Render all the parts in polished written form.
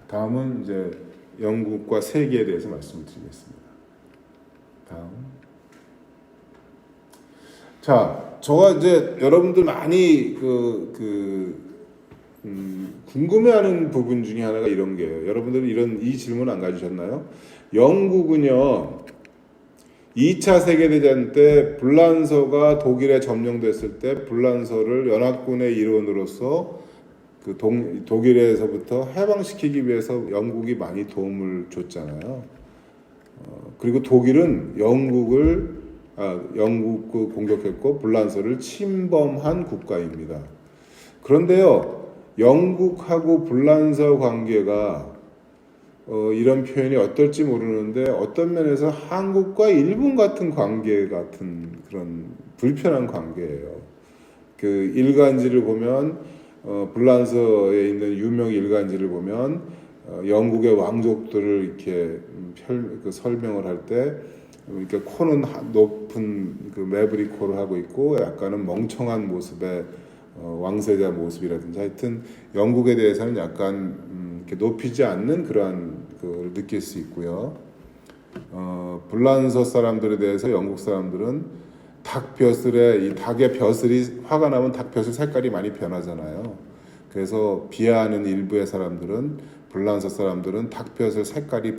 다음은 이제 영국과 세계에 대해서 말씀을 드리겠습니다. 다음. 자, 저가 이제 여러분들 많이 궁금해하는 부분 중에 하나가 이런 게요. 여러분들은 이 질문 안 가지셨나요? 영국은요, 2차 세계대전 때 불란서가 독일에 점령됐을 때 불란서를 연합군의 일원으로서 독일에서부터 해방시키기 위해서 영국이 많이 도움을 줬잖아요. 그리고 독일은 영국을 공격했고 불란서를 침범한 국가입니다. 그런데요, 영국하고 불란서 관계가 이런 표현이 어떨지 모르는데 어떤 면에서 한국과 일본 같은 관계 같은 그런 불편한 관계예요. 그 일간지를 보면 불란서에 있는 유명 일간지를 보면 영국의 왕족들을 이렇게 설명을 할 때 이렇게 코는 높은 그 매부리 코를 하고 있고 약간은 멍청한 모습의 왕세자 모습이라든지 하여튼 영국에 대해서는 약간 이렇게 높이지 않는 그러한 걸 느낄 수 있고요. 불란서 사람들에 대해서 영국 사람들은 이 닭의 벼슬이 화가 나면 닭 벼슬 색깔이 많이 변하잖아요. 그래서 비하하는 일부의 사람들은 불란서 사람들은 닭 벼슬 색깔이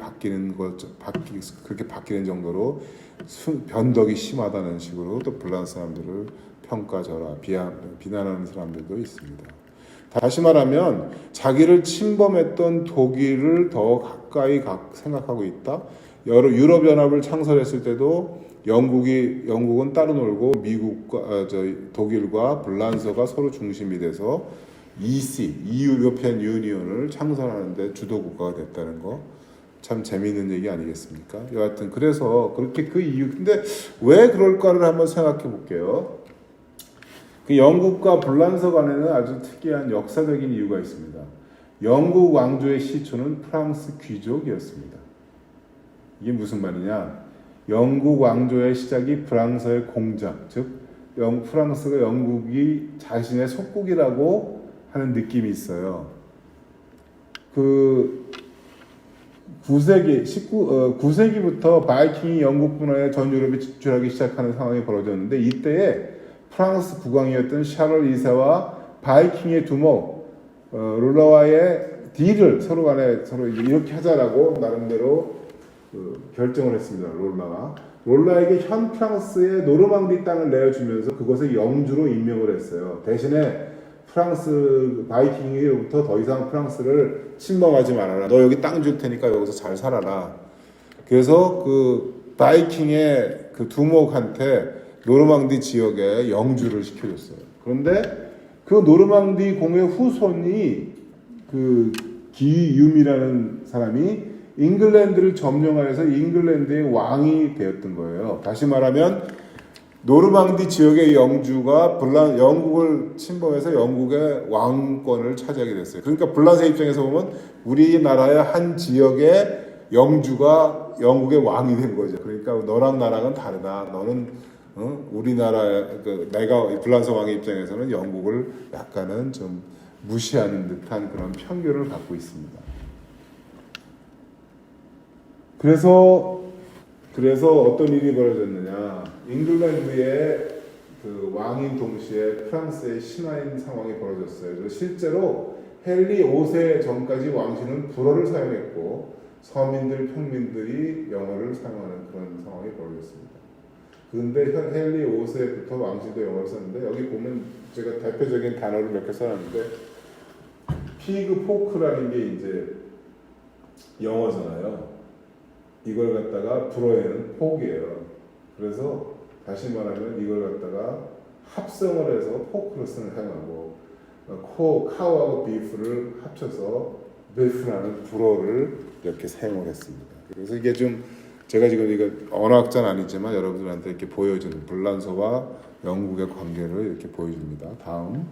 그렇게 바뀌는 정도로 변덕이 심하다는 식으로 또 불란서 사람들을 평가절하 비난하는 사람들도 있습니다. 다시 말하면 자기를 침범했던 독일을 더 가까이 생각하고 있다. 유럽 연합을 창설했을 때도 영국은 따로 놀고 독일과 불란서가 서로 중심이 돼서 European Union을 창설하는데 주도 국가가 됐다는 거 참 재미있는 얘기 아니겠습니까? 여하튼 그래서 그렇게 그 이유 근데 왜 그럴까를 한번 생각해 볼게요. 그 영국과 불란서 간에는 아주 특이한 역사적인 이유가 있습니다. 영국 왕조의 시초는 프랑스 귀족이었습니다. 이게 무슨 말이냐? 영국 왕조의 시작이 프랑스의 공작, 즉 프랑스가 영국이 자신의 속국이라고 하는 느낌이 있어요. 그 9세기부터 바이킹이 영국 분야에 전 유럽에 진출하기 시작하는 상황이 벌어졌는데 이때에 프랑스 국왕이었던 샤를 2세와 바이킹의 두목 롤러와의 딜을 서로 이렇게 하자라고 나름대로 결정을 했습니다. 롤라에게 현 프랑스의 노르망디 땅을 내어주면서 그것을 영주로 임명을 했어요. 대신에 프랑스 바이킹으로부터 더 이상 프랑스를 침범하지 말아라. 너 여기 땅 줄 테니까 여기서 잘 살아라. 그래서 그 바이킹의 그 두목한테 노르망디 지역에 영주를 시켜줬어요. 그런데 그 노르망디 공의 후손이 그 기윰이라는 사람이 잉글랜드를 점령하여서 잉글랜드의 왕이 되었던 거예요. 다시 말하면 노르망디 지역의 영주가 영국을 침범해서 영국의 왕권을 차지하게 됐어요. 그러니까 불란서 입장에서 보면 우리나라의 한 지역의 영주가 영국의 왕이 된 거죠. 그러니까 너랑 나랑은 다르다. 너는 우리나라 내가 불란서 왕의 입장에서는 영국을 약간은 좀 무시하는 듯한 그런 편견을 갖고 있습니다. 그래서 어떤 일이 벌어졌느냐? 잉글랜드의 그 왕인 동시에 프랑스의 신하인 상황이 벌어졌어요. 그래서 실제로 헨리 5세 전까지 왕실은 불어를 사용했고 서민들, 평민들이 영어를 사용하는 그런 상황이 벌어졌습니다. 그런데 헨리 5세부터 왕실도 영어를 썼는데 여기 보면 제가 대표적인 단어를 몇 개 써놨는데 피그 포크라는 게 이제 영어잖아요. 이걸 갖다가 불어에는 포크예요. 그래서 다시 말하면 이걸 갖다가 합성을 해서 포크를 사용하고 카우하고 비프를 합쳐서 베프라는 불어를 이렇게 사용을 했습니다. 그래서 이게 좀 제가 지금 이거 언어학자는 아니지만 여러분들한테 이렇게 보여주는 불란서와 영국의 관계를 이렇게 보여줍니다. 다음.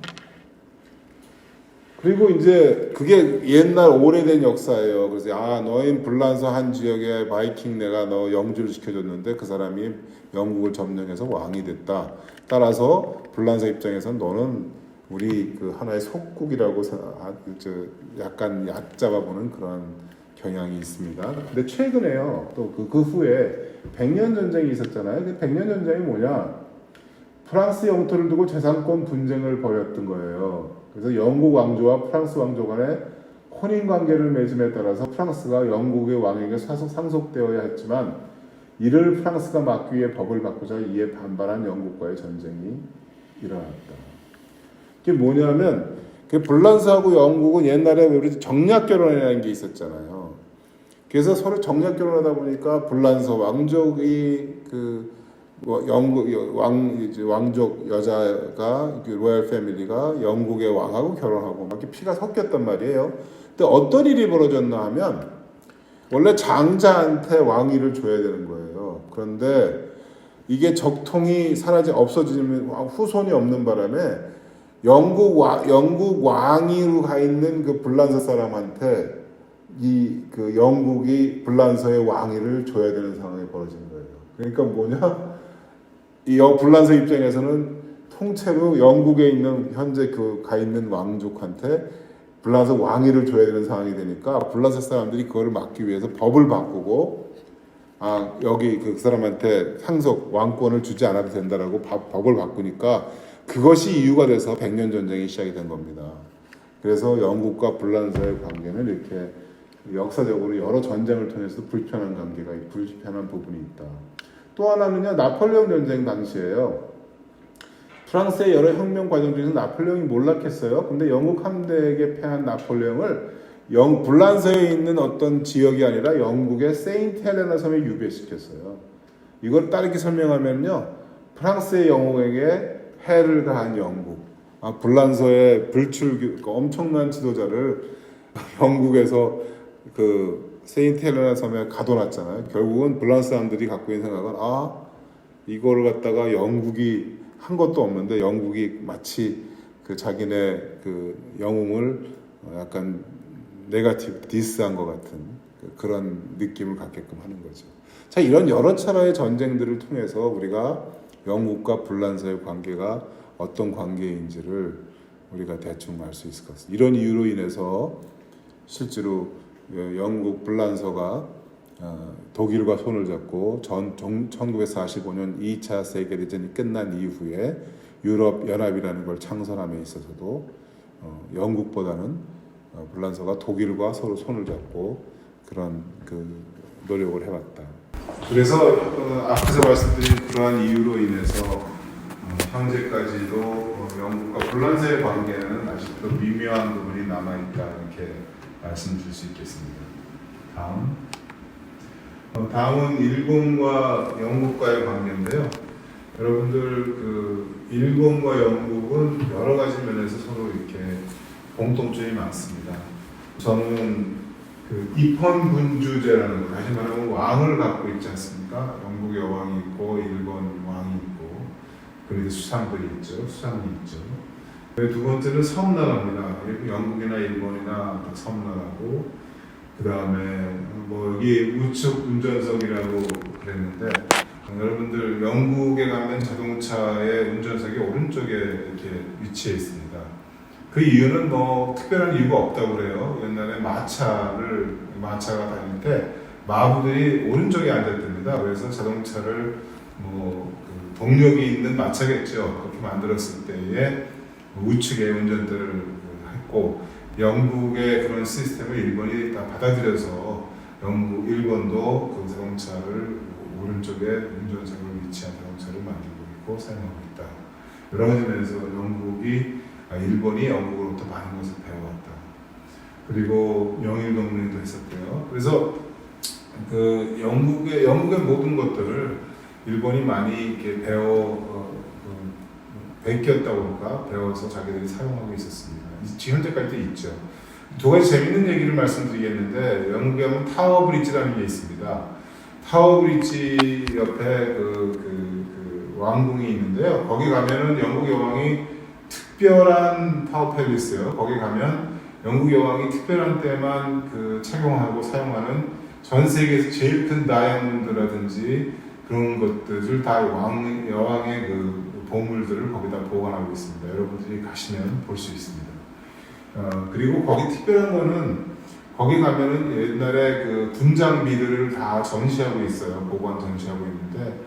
그리고 이제 그게 옛날 오래된 역사예요. 그래서 너희 불란서 한 지역에 바이킹 내가 너 영주를 시켜줬는데 그 사람이 영국을 점령해서 왕이 됐다. 따라서 불란서 입장에서는 너는 우리 그 하나의 속국이라고 약간 얕잡아보는 그런 경향이 있습니다. 근데 최근에요, 또 그 후에 백년 전쟁이 있었잖아요. 그 백년 전쟁이 뭐냐? 프랑스 영토를 두고 재산권 분쟁을 벌였던 거예요. 그래서 영국 왕조와 프랑스 왕조 간에 혼인 관계를 맺음에 따라서 프랑스가 영국의 왕에게 상속되어야 했지만 이를 프랑스가 막기 위해 법을 바꾸자 이에 반발한 영국과의 전쟁이 일어났다. 이게 뭐냐면 그 불란서하고 영국은 옛날에 우리 정략 결혼이라는 게 있었잖아요. 그래서 서로 정략 결혼하다 보니까 불란서 왕족이 그 영국 왕족 여자가 로얄 패밀리가 영국의 왕하고 결혼하고 막 이렇게 피가 섞였단 말이에요. 근데 어떤 일이 벌어졌나 하면 원래 장자한테 왕위를 줘야 되는 거예요. 그런데 이게 적통이 없어지면 후손이 없는 바람에 영국 왕위로 가 있는 그 불란서 사람한테 그 영국이 불란서의 왕위를 줘야 되는 상황이 벌어지는 거예요. 그러니까 뭐냐? 이 불란서 입장에서는 통째로 영국에 있는 현재 가 있는 왕족한테 불란서 왕위를 줘야 되는 상황이 되니까 불란서 사람들이 그거를 막기 위해서 법을 바꾸고 여기 그 사람한테 상속 왕권을 주지 않아도 된다라고 법을 바꾸니까 그것이 이유가 돼서 백년 전쟁이 시작이 된 겁니다. 그래서 영국과 불란서의 관계는 이렇게 역사적으로 여러 전쟁을 통해서 불편한 부분이 있다. 또 하나는요, 나폴레옹 전쟁 당시에요. 프랑스의 여러 혁명 과정 중에서 나폴레옹이 몰락했어요. 근데 영국 함대에게 패한 나폴레옹을 불란서에 있는 어떤 지역이 아니라 영국의 세인트 헬레나 섬에 유배시켰어요. 이걸 따르게 설명하면요, 프랑스의 영웅에게 해를 가한 영국, 불란서의 엄청난 지도자를 영국에서 그 세인트 헬레나 섬에 가둬놨잖아요. 결국은 불란서 사람들이 갖고 있는 생각은 이거를 갖다가 영국이 한 것도 없는데 영국이 마치 그 자기네 그 영웅을 약간 네거티브 디스한 것 같은 그런 느낌을 갖게끔 하는 거죠. 자, 이런 여러 차례의 전쟁들을 통해서 우리가 영국과 불란서의 관계가 어떤 관계인지를 우리가 대충 알 수 있을 것 같습니다. 이런 이유로 인해서 실제로 영국 불란서가 독일과 손을 잡고 1945년 2차 세계대전이 끝난 이후에 유럽 연합이라는 걸 창설함에 있어서도 영국보다는 불란서가 독일과 서로 손을 잡고 그런 그 노력을 해왔다. 그래서 앞에서 말씀드린 그러한 이유로 인해서 현재까지도 영국과 불란서의 관계는 아직도 미묘한 부분이 남아있다, 이렇게 말씀드릴 수 있겠습니다. 다음은 일본과 영국과의 관계인데요. 여러분들 그 일본과 영국은 여러 가지 면에서 서로 이렇게 공통점이 많습니다. 저는 그 입헌군주제라는 거, 다시 말하면 왕을 갖고 있지 않습니까? 영국의 왕이 있고 일본 왕이 있고 그리고 수상들이 있죠. 수상이 있죠. 두 번째는 섬나라입니다. 영국이나 일본이나 섬나라고, 그 다음에 여기 우측 운전석이라고 그랬는데, 여러분들 영국에 가면 자동차의 운전석이 오른쪽에 이렇게 위치해 있습니다. 그 이유는 특별한 이유가 없다고 그래요. 옛날에 마차가 다닐 때 마부들이 오른쪽에 앉았답니다. 그래서 자동차를 그 동력이 있는 마차겠죠. 그렇게 만들었을 때에 우측에 운전대를 했고, 영국의 그런 시스템을 일본이 다 받아들여서 일본도 그 자동차를 오른쪽에 운전석을 위치한 자동차를 만들고 있고 사용하고 있다. 여러 가지 면에서 일본이 영국으로부터 많은 것을 배워왔다. 그리고 영일동맹도 했었고요. 그래서 그 영국의 모든 것들을 일본이 많이 이렇게 베꼈다고 할까? 배워서 자기들이 사용하고 있었습니다. 현재까지도 있죠. 두 가지 재밌는 얘기를 말씀드리겠는데, 영국에 하면 타워 브리지라는 게 있습니다. 타워 브리지 옆에 그 왕궁이 있는데요. 거기 가면은 영국 여왕이 특별한 타워 팰리스예요. 거기 가면 영국 여왕이 특별한 때만 착용하고 사용하는 전 세계에서 제일 큰 다이아몬드라든지 그런 것들을 다 여왕의 보물들을 거기다 보관하고 있습니다. 여러분들이 가시면 볼 수 있습니다. 그리고 거기 특별한 거는 거기 가면은 옛날에 그 군장비들을 다 전시하고 있어요. 보관 전시하고 있는데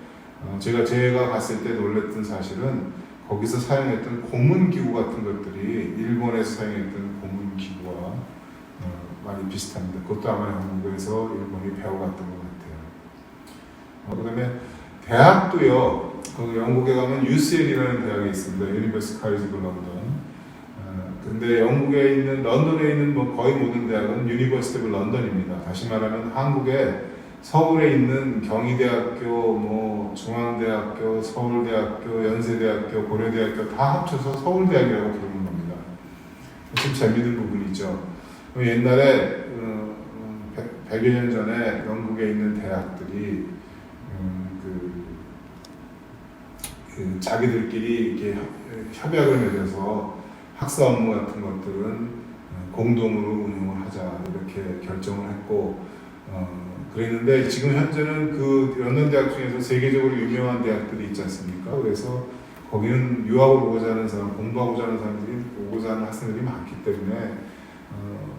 제가 갔을 때 놀랬던 사실은 거기서 사용했던 고문기구 같은 것들이 일본에서 사용했던 고문기구와 많이 비슷합니다. 그것도 아마 한국에서 일본이 배워갔던 것 같아요. 그다음에 대학도요. 그 영국에 가면 UCL이라는 대학이 있습니다. University College London. 근데 영국에 있는 런던에 있는 뭐 거의 모든 대학은 University of London입니다. 다시 말하면 한국에 서울에 있는 경희대학교, 뭐 중앙대학교, 서울대학교, 연세대학교, 고려대학교 다 합쳐서 서울대학이라고 부르는 겁니다. 좀 재미있는 부분이죠. 옛날에 100여 년 전에 영국에 있는 대학들이 자기들끼리 이렇게 협약을 맺어서 학사 업무 같은 것들은 공동으로 운영을 하자 이렇게 결정을 했고 그랬는데 지금 현재는 그 런던 대학 중에서 세계적으로 유명한 대학들이 있지 않습니까? 그래서 거기는 유학을 오고자 하는 사람, 공부하고자 하는 사람들이 오고자 하는 학생들이 많기 때문에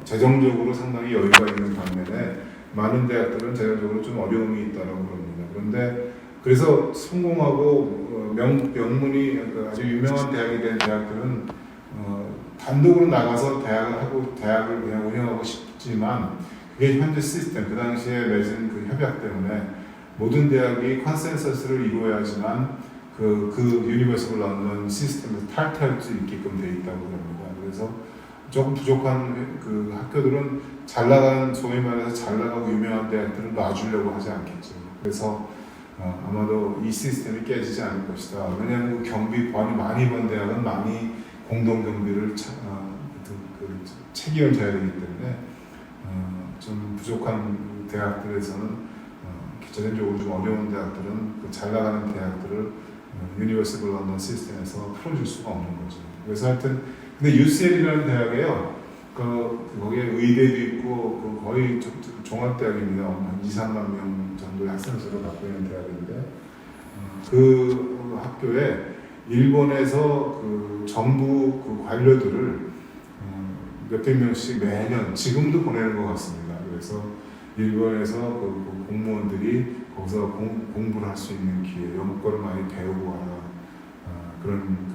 재정적으로 상당히 여유가 있는 반면에 많은 대학들은 재정적으로 좀 어려움이 있다고 그럽니다. 그런데 그래서 성공하고 명문이 아주 유명한 대학이 된 대학들은 단독으로 나가서 대학을 그냥 운영하고 싶지만 그게 현재 시스템, 그 당시에 맺은 그 협약 때문에 모든 대학이 컨센서스를 이루어야지만 그 유니버시티 런던 시스템에서 탈퇴할 수 있게끔 돼 있다고 합니다. 그래서 조금 부족한 그 학교들은 잘 나가는, 소위 말해서 잘 나가고 유명한 대학들은 놔주려고 하지 않겠죠. 그래서 아마도 이 시스템이 깨지지 않을 것이다. 왜냐하면 그 경비권이 많이 번 대학은 많이 공동 경비를 책임을 져야 되기 때문에 좀 부족한 대학들에서는 개체적으로 좀 어려운 대학들은 그 잘 나가는 대학들을 유니버시티 런던 시스템에서 풀어줄 수가 없는 거죠. 그래서 하여튼 근데 UCL이라는 대학에요. 거기에 의대도 있고 거의 종합대학입니다. 한 2-3만 명 정도의 학생 수를 갖고 있는 대학인데 그 학교에 일본에서 그 정부 그 관료들을 몇백 명씩 매년 지금도 보내는 것 같습니다. 그래서 일본에서 그 공무원들이 거기서 공부를 할 수 있는 기회, 영어권을 많이 배우고 하는 그런 그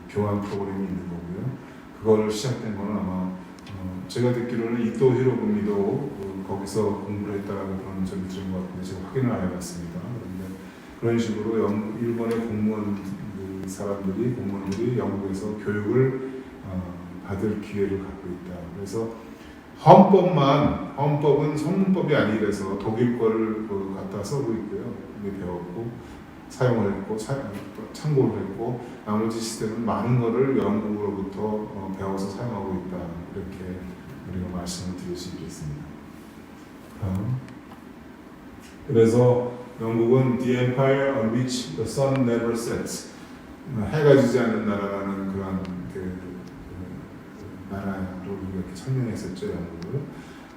교환 프로그램이 있는 거고요. 그걸 시작된 거는 아마 제가 듣기로는 이토 히로부미도 거기서 공부를 했다라고 그런 점이 들은 것 같은데 제가 확인을 안 해봤습니다. 그런데 그런 식으로 일본의 공무원들이 영국에서 교육을 받을 기회를 갖고 있다. 그래서 헌법은 성문법이 아니라서 독일 거를 갖다 쓰고 있고요. 배웠고 사용을 했고 참고를 했고 나머지 시스템은 많은 거를 영국으로부터 배워서 사용하고 있다. 이렇게 우리가 말씀을 드릴 수 있겠습니다. 그래서 영국은 The Empire on which the sun never sets, 해가 지지 않는 나라라는 그런 나라로 이렇게 설명했었죠, 영국을.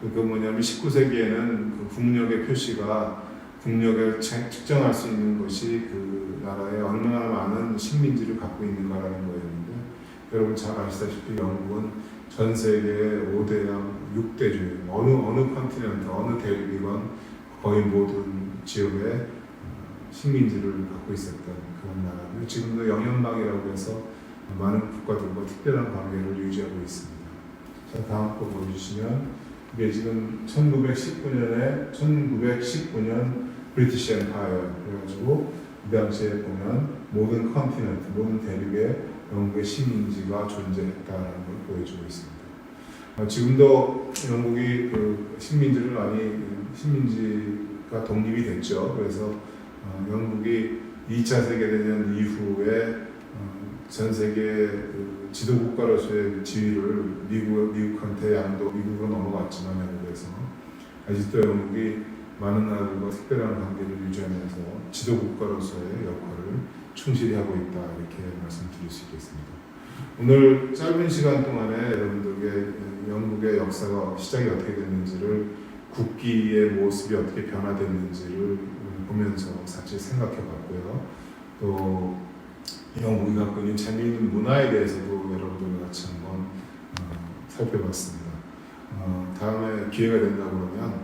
그 뭐냐면 19세기에는 그 국력의 표시가 국력을 측정할 수 있는 것이 그 나라에 얼마나 많은 식민지를 갖고 있는가라는 거였는데 여러분 잘 아시다시피 영국은 전 세계의 5대양 6대주의 어느 컨티넨트, 어느 대륙이건 거의 모든 지역에 식민지를 갖고 있었던 그런 나라고요. 지금도 영연방이라고 해서 많은 국가들과 특별한 관계를 유지하고 있습니다. 자, 다음 거 보여주시면 이게 지금 1919년 브리티시 엠파이어 그래가지고 이 당시에 보면 모든 컨티넨트, 모든 대륙에 영국의 식민지가 존재했다는 걸 보여주고 있습니다. 지금도 영국이 그 식민지가 독립이 됐죠. 그래서 영국이 2차 세계대전 이후에 전 세계 그 지도국가로서의 지위를 미국한테 미국으로 넘어갔지만 영국에서 아직도 영국이 많은 나라들과 특별한 관계를 유지하면서 지도국가로서의 역할을 충실히 하고 있다 이렇게 말씀드릴 수 있겠습니다. 오늘 짧은 시간 동안에 여러분들에게 영국의 역사가 시작이 어떻게 됐는지를 국기의 모습이 어떻게 변화됐는지를 보면서 같이 생각해 봤고요. 또 영국이 갖고 있는 재미있는 문화에 대해서도 여러분들과 같이 한번 살펴봤습니다. 다음에 기회가 된다 그러면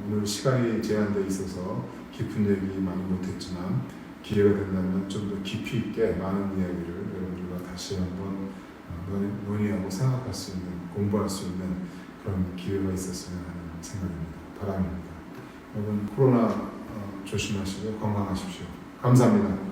오늘 시간이 제한돼 있어서 깊은 얘기 많이 못했지만 기회가 된다면 좀 더 깊이 있게 많은 이야기를 여러분들과 다시 한번 논의하고 생각할 수 있는, 공부할 수 있는 그런 기회가 있었으면 하는 생각입니다. 바람입니다. 여러분 코로나 조심하시고 건강하십시오. 감사합니다.